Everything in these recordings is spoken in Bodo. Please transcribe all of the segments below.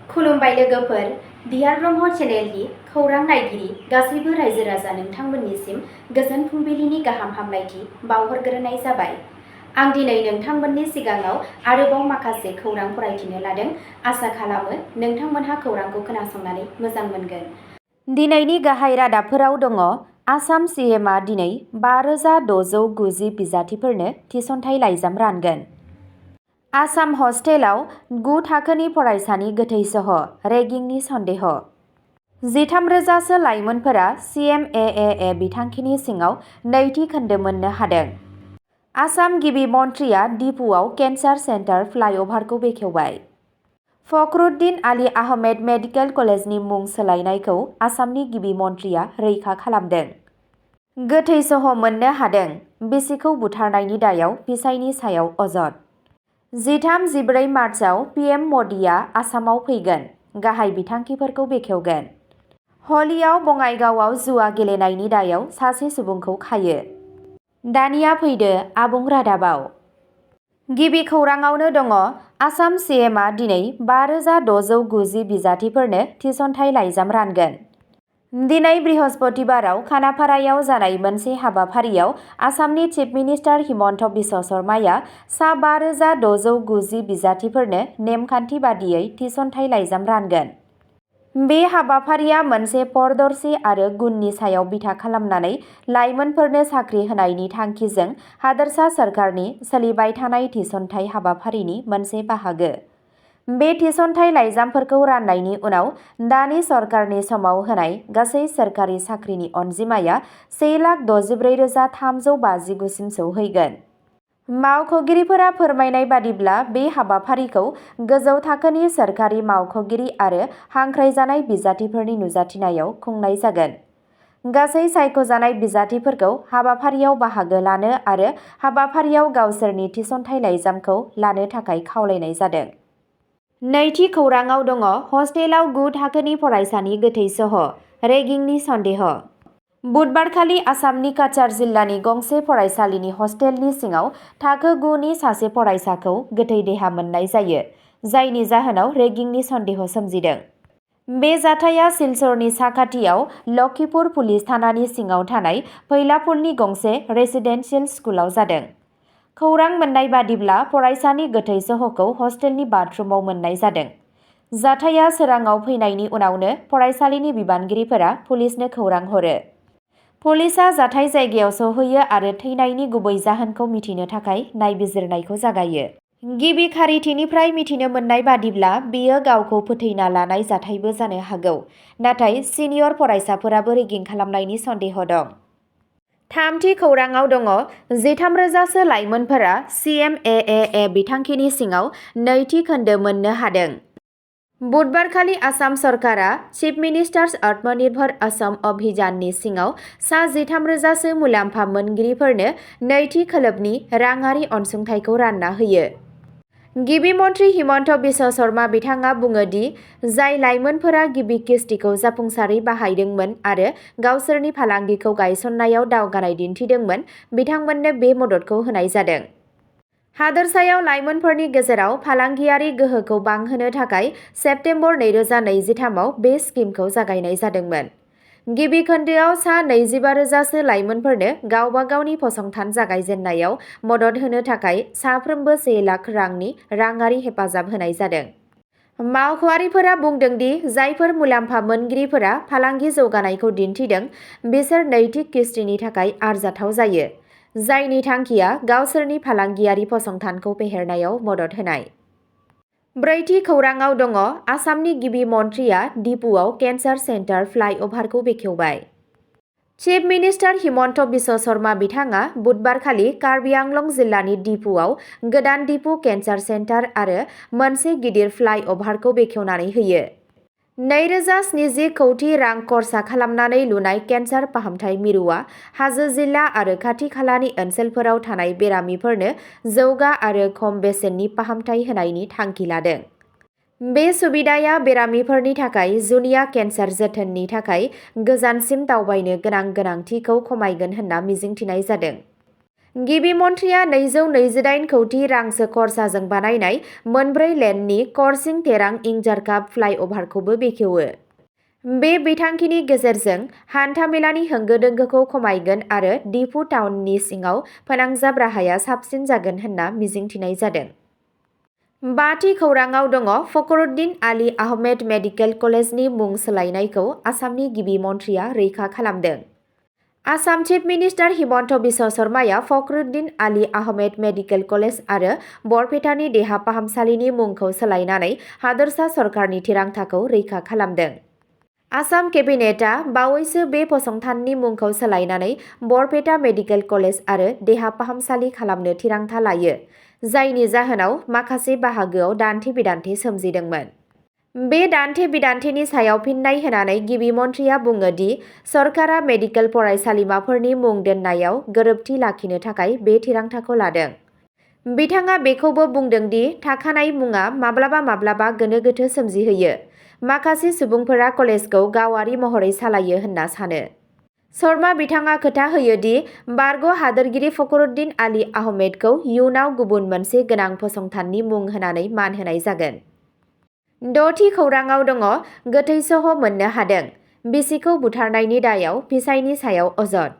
खुलुमबाय लोगोफोर, बिहार ब्रह्म चेनेलनि खौरां नायगिरि गासैबो रायजो राजा नोंथांमोननिसिम गोजोन फुंबिलिनि गाहाम हामलायथि बावहरग्रोनाय जाबाय। आं दिनै नोंथांमोननि सिगाङाव आरोबाव माखासे खौरां फरायथिनो लादों। आसा खालामो नोंथांमोनहा खौरांखौ खोनासंनानै मोजां मोनगोन। दिनैनि गाहाय रादाबफोराव दङ। आसाम सीएमआ दिनै 5,690 बिजाथिफोरनो थिसनथाइ लाइजाम रानगोन। आसाम हस्टेलाव 9 थाखोनि फरायसानि गोथै सह रेगिंनि सन्देह। 13,000सो लाइमोनफोरा CMAAA बिथांखिनि सिङाव नैथि खोन्दो मोननो हादों। आसाम गिबि मन्थ्रिया डिपुआव केन्सार सेन्टार फ्लाइअभारखौ बेखेवबाय। फखरुद्दिन आली आहमेद मेडिकेल कलेजनि मुं सोलायनायखौ आसामनि गिबि मन्थ्रिया रैखा खालामदों। गोथै सह मोननो हादों। बिसिखौ बुथारनायनि दायाव फिसायनि सायाव अजद। 13-14 मार्चआव PM मदिआ आसामाव फैगोन। गाहाय बिथांखिफोरखौ बेखेवगोन। हलियाव बङाइगावआव जुवा गेलेनायनि दायाव सासे सुबुंखौ खायो। दानिया फैदो आबुं रादाबाव। गिबि खौराङावनो दङ। आसाम सीएमआ दिनै 5,690 बिजाथिफोरनो थिसनथाइ लाइजाम रानगोन। दिनै बृहस्पतिबाराव खानापारायाव जानाय मोनसे हाबाफारियाव आसामनि चिफ मिनिस्टार हिमन्त बिश्व शर्माया सा 5,690 बिजाथिफोरनो नेमखान्थि बादियै थिसनथाइ लाइजाम रानगोन। बे हाबाफारिया मोनसे पारदर्शी आरो गुननि सायाव बिथा खालामनानै लाइमोनफोरनो साख्रि होनायनि थांखिजों हादोरसा सोरखारनि सोलिबाय थानाय थिसनथाइ हाबाफारिनि मोनसे बाहागो। बे थिसनथाइ लाइजामफोरखौ राननायनि उनाव दानि सरकारनि समाव होनाय गासै सोरखारि साख्रिनि अनजिमाया 1,64,359 सिम सौहैगोन। मावख'गिरिफोरा फोरमायनाय बादिब्ला बे हाबाफारिखौ गोजौ थाखोनि सोरखारि मावख'गिरि आरो हांख्रायजानाय बिजाथिफोरनि नुजाथिनायाव खुंनाय जागोन। गासै सायख'जानाय बिजाथिफोरखौ हाबाफारियाव बाहागो लानो आरो हाबाफारियाव गावसोरनि थिसनथाइ लाइजामखौ लानो थाखाय खावलायनाय जादों। नैथि खौराङाव दङ। हस्टेलाव 9 थाखोनि फरायसानि गोथै सह रेगिंनि सन्देह। बुधबारखालि आसामनि काछार जिल्लानि गंसे फरायसालिनि हस्टेलनि सिङाव थाखो 9 नि सासे फरायसाखौ गोथै देहा मोननाय जायो, जायनि जाहोनाव रेगिंनि सन्देह सोमजिदों। बे जाथाया सिलचरनि साखाथियाव लक्षिपुर पुलिस थानानि सिङाव थानाय फैलापुलनि गंसे रेसिडेन्सियेल स्कुलाव जादों। खौरां मोन्नाय बादिब्ला फरायसानि गोथै सहखौ हस्टेलनि बाथरुमाव मोन्नाय जादों। जाथाया सोराङाव फैनायनि उनावनो फरायसालिनि बिबानगिरिफोरा पुलिसनो खौरां हरो। पुलिसआ जाथाय जायगायाव सौहैयो आरो थैनायनि गुबै जाहोनखौ मिथिनो थाखाय नायबिजिरनायखौ जागायो। गिबि खारिथिनिफ्राय मिथिनो मोन्नाय बादिब्ला बेयो गावखौ फोथैना लानाय जाथायबो जानो हागौ, नाथाय सिनियर फरायसाफोराबो रेगिं खालामनायनि सन्देह दं। थामथि खौराङाव दङ। 13,000सो लाइमोनफोरा CMAAA बिथांखिनि सिङाव नैथि खोन्दो मोननो हादों। बुधबारखालि आसाम सरकारा चिफ मिनिस्टार्स आत्मनिर्भर असम अभियाननि सिङाव सा 13,000सो मुलाम्फा मोनगिरिफोरनो नैथि खोलोबनि राङारि अनसुंथाइखौ रानना होयो। गिबि मन्थ्रि हिमन्त बिश्व शर्मा बिथाङा बुङो दि जाय लाइमोनफोरा गिबि किस्तिखौ जाफुंसारै बाहायदोंमोन आरो गावसोरनि फालांगिखौ गायसननायाव दावगानाय दिन्थिदोंमोन, बिथांमोननो बे मददखौ होनाय जादों। हादोरसायाव लाइमोनफोरनि गेजेराव फालांगियारि गोहोखौ बांहोनो थाखाय सेप्तेम्बर 2023आव बे स्किमखौ जागायनाय जादोंमोन। गिबि खोन्दोआव सा 25,000सो लाइमोनफोरनो गावबा गावनि फसंथान जागायजेननायाव मदद होनो थाखाय साफ्रोमबो 1 लाख रांनि राङारि हेफाजाब होनाय जादों। मावख'आरिफोरा बुंदों दि जायफोर मुलाम्फा मोनगिरिफोरा फालांगि जौगानायखौ दिन्थिदों, बिसोर नैथि किस्तिनि थाखाय आरजाथाव जायो, जायनि थांखिया गावसोरनि फालांगियारि फसंथानखौ फेहेरनायाव मदद होनाय। ब्रैथि खौराङाव दङ। आसामनि गिबि मन्थ्रिया डिपुआव केन्सार सेन्टार फ्लाइअभारखौ बेखेवबाय। चिफ मिनिस्टार हिमन्त बिश्व शर्मा बिथाङा बुधबारखालि कार्बि आंलं जिल्लानि डिपुआव गोदान डिपु केन्सार सेन्टार आरो मोनसे गिदिर फ्लाइअभारखौ बेखेवनानै होयो। 2,070 कौटि रां खरसा खालामनानै लुनाय केन्सार फाहामथाय मिरुआ हाजो जिल्ला आरो खाथि खालानि ओनसोलफोराव थानाय बेरामिफोरनो जौगा आरो खम बेसेननि फाहामथाय होनायनि थांखि लादों। बे सुबिदाया बेरामिफोरनि थाखाय जुनिया केन्सार जोथोननि थाखाय गोजानसिम दावबायनो गोनां गोनांथिखौ खमायगोन होनना मिजिंथिनाय जादों। गिबि मन्थ्रिया 228 कौटि रांसो खरसाजों बानायनाय 4 लेननि करसिं तेरां इंजारकाप फ्लाइअभारखौबो बेखेवो। बे बिथांखिनि गेजेरजों हान्थामेलानि होंगो दोंगोखौ खमायगोन आरो दिफु टाउननि सिङाव फोनांजाब राहाया साबसिन जागोन होनना मिजिंथिनाय जादों। बाथि खौराङाव दङ फखरुद्दिन आली आहमेद मेडिकेल कलेजनि मुं सोलायनायखौ आसामनि गिबि मन्थ्रिया रैखा खालामदों। आसाम चिफ मिनिस्टार हिमन्त बिश्व शर्माया फखरुद्दिन आली आहमेद मेडिकेल कलेज आरो बरपेटानि देहा फाहामसालिनि मुंखौ सोलायनानै हादोरसा सरकारनि थिरांथाखौ रैखा खालामदों। आसाम केबिनेटआ बावैसो बे फसंथाननि मुंखौ सोलायनानै बरपेटा मेडिकेल कलेज आरो देहा फाहामसालि खालामनो थिरांथा लायो, जायनि जाहोनाव माखासे बाहागोआव दान्थे-बिदान्थे सोमजिदोंमोन। बे दान्थे-बिदान्थेनि सायाव फिन्नाय होनानै गिबि मन्थ्रिया बुङो दि सरकारा मेडिकेल फरायसालिमाफोरनि मुं दोन्नायाव गोरोबथि लाखिनो थाखाय बे थिरांथाखौ लादों। बिथाङा बेखौबो बुंदों दि थाखानाय मुङा माब्लाबा गोनो-गोथो सोमजिहोयो। माखासे सुबुंफोरा कलेजखौ गावारि महरै सालायो होनना सानो। शर्मा बिथाङा खोथा होयो दि बारग' हादोरगिरि फखरुद्दिन आली आहमेदखौ इयुनाव गुबुन मोनसे गोनां फसंथाननि मुं होनानै मान होनाय जागोन। द'थि खौराङाव दङ गोथै सह' मोननो हादों, बिसिखौ बुथारनायनि दायाव फिसायनि सायाव अजद।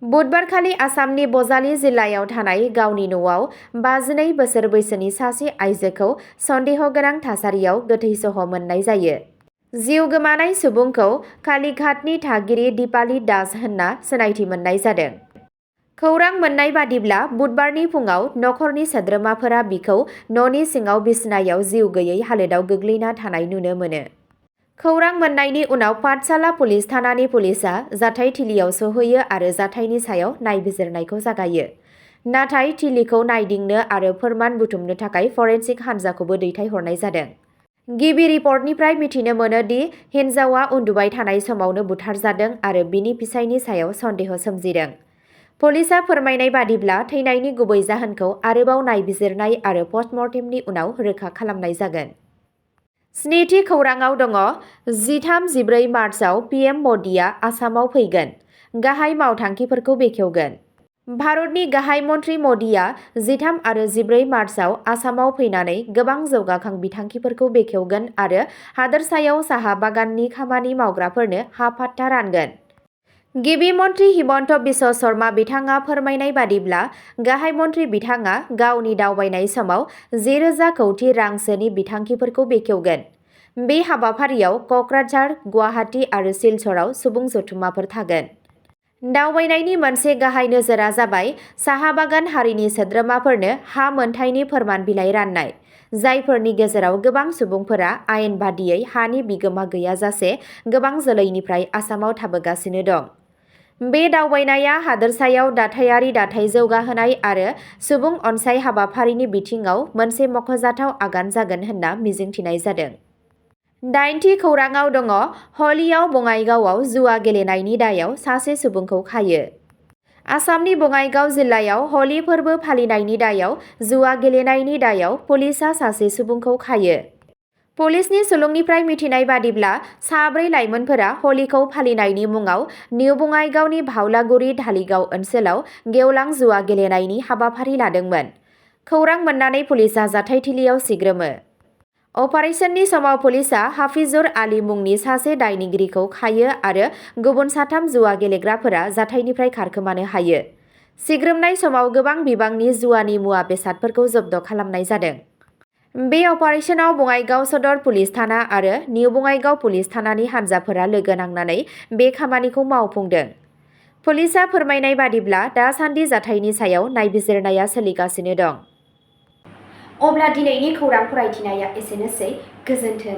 बुधबारखालि आसामनि बजालि जिल्लायाव थानाय गावनि न'आव 52 बोसोर बैसोनि सासे आइजोखौ सन्देह गोनां थासारियाव गोथै सह' मोननाय जायो। जिउ गोमानाय सुबुंखौ कालीघाटनि थागिरि दीपाली दास होनना सिनायथि मोननाय जादों। खौरां मोननाय बादिब्ला बुधबारनि फुङाव नखरनि सोद्रोमाफोरा बिखौ न'नि सिङाव बिसनायाव जिउ गैयै हालोदाव गोग्लैना थानाय नुनो मोनो। खौरां मोननायनि उनाव पाठशाला पुलिस थानानि पुलिसआ जाथायथिलियाव सौहैयो आरो जाथायनि सायाव नायबिजिरनायखौ जागायो। नाथाय थिलिखौ नायदिंनो आरो फोरमान बुथुमनो थाखाय फरेन्सिक हान्जाखौबो दैथायहरनाय जादों। गिबि रिपर्टनिफ्राय मिथिनो मोनो दि हिन्जावआ उन्दुबाय थानाय समावनो बुथारजादों आरो बिनि फिसायनि सायाव सन्देह सोमजिदों। पुलिसआ फोरमायनाय बादिब्ला थैनायनि गुबै जाहोनखौ आरोबाव नायबिजिरनाय आरो पस्टमर्टेमनि उनाव रोखा खालामनाय जागोन। स्निथि खौराङाव दङ 13-14 मार्चआव पिएम मदिआ आसामाव फैगोन, गाहाय मावथांखिफोरखौ बेखेवगोन। भारतनि गाहाय मन्थ्रि मदिआ 13 आरो 14 मार्चआव आसामाव फैनानै गोबां जौगाखां बिथांखिफोरखौ बेखेवगोन आरो हादोरसायाव साहा बागाननि खामानि मावग्राफोरनो हा-पाट्टा रानगोन। गिबि मन्थ्रि हिमन्त बिश्व शर्मा बिथाङा फोरमायनाय बादिब्ला गाहाय मन्थ्रि बिथाङा गावनि दावबायनाय समाव 10,000 कौटि रांसोनि बिथांखिफोरखौ बेखेवगोन। बे हाबाफारियाव क'क्राझार, गुवाहाटी आरो सिलचराव सुबुं जथुम्माफोर थागोन। दावबायनायनि मोनसे गाहाय नोजोरा जाबाय साहा बागान हारिनि सोद्रोमाफोरनो हा मोनथायनि फोरमान बिलाइ राननाय, जायफोरनि गेजेराव गोबां सुबुंफोरा आयेन बादियै हानि बिगोमा गैयाजासे गोबां जोलैनिफ्राय आसामाव थाबोगासिनो दं। बे दावबायनाया हादोरसायाव दाथायारि दाथाय जौगाहोनाय आरो सुबुं अनसाय हाबाफारिनि बिथिङाव मोनसे मख'जाथाव आगान जागोन होनना मिजिंथिनाय जादों। 8थि खौराङाव दङ हलियाव बङाइगावआव जुवा गेलेनायनि दायाव सासे सुबुंखौ खायो। आसामनि बङाइगाव जिल्लायाव हलि फोरबो फालिनायनि दायाव जुवा गेलेनायनि दायाव पुलिसआ सासे सुबुंखौ खायो। पुलिसनि सुलुंनिफ्राय मिथिनाय बादिब्ला 4 लाइमोनफोरा हलिखौ फालिनायनि मुङाव निउ बङाइगावनि भावलागुरि धालिगाव ओनसोलाव गेवलां जुवा गेलेनायनि हाबाफारि लादोंमोन। खौरां मोननानै पुलिसआ जाथायथिलियाव सिग्रोमो। अपारेशननि समाव पुलिसआ हाफिजुर आली मुंनि सासे दायनिगिरिखौ खायो आरो गुबुन 3 जुवा गेलेग्राफोरा जाथायनिफ्राय खारखोमानो हायो। सिग्रोमनाय समाव गोबां बिबांनि जुवानि मुवा बेसादफोरखौ जब्द खालामनाय जादों। बे अपारेशनाव बङाइगाव सदर पुलिस थाना आरो निउ बङाइगाव पुलिस थानानि हान्जाफोरा लोगो नांनानै बे खामानिखौ मावफुंदों। पुलिसआ फोरमायनाय बादिब्ला दासान्दि जाथायनि सायाव नायबिजिरनाया सोलिगासिनो दं। अब्ला दिनैनि खौरां फरायथिनाया एसेनोसै, गोजोन्थों।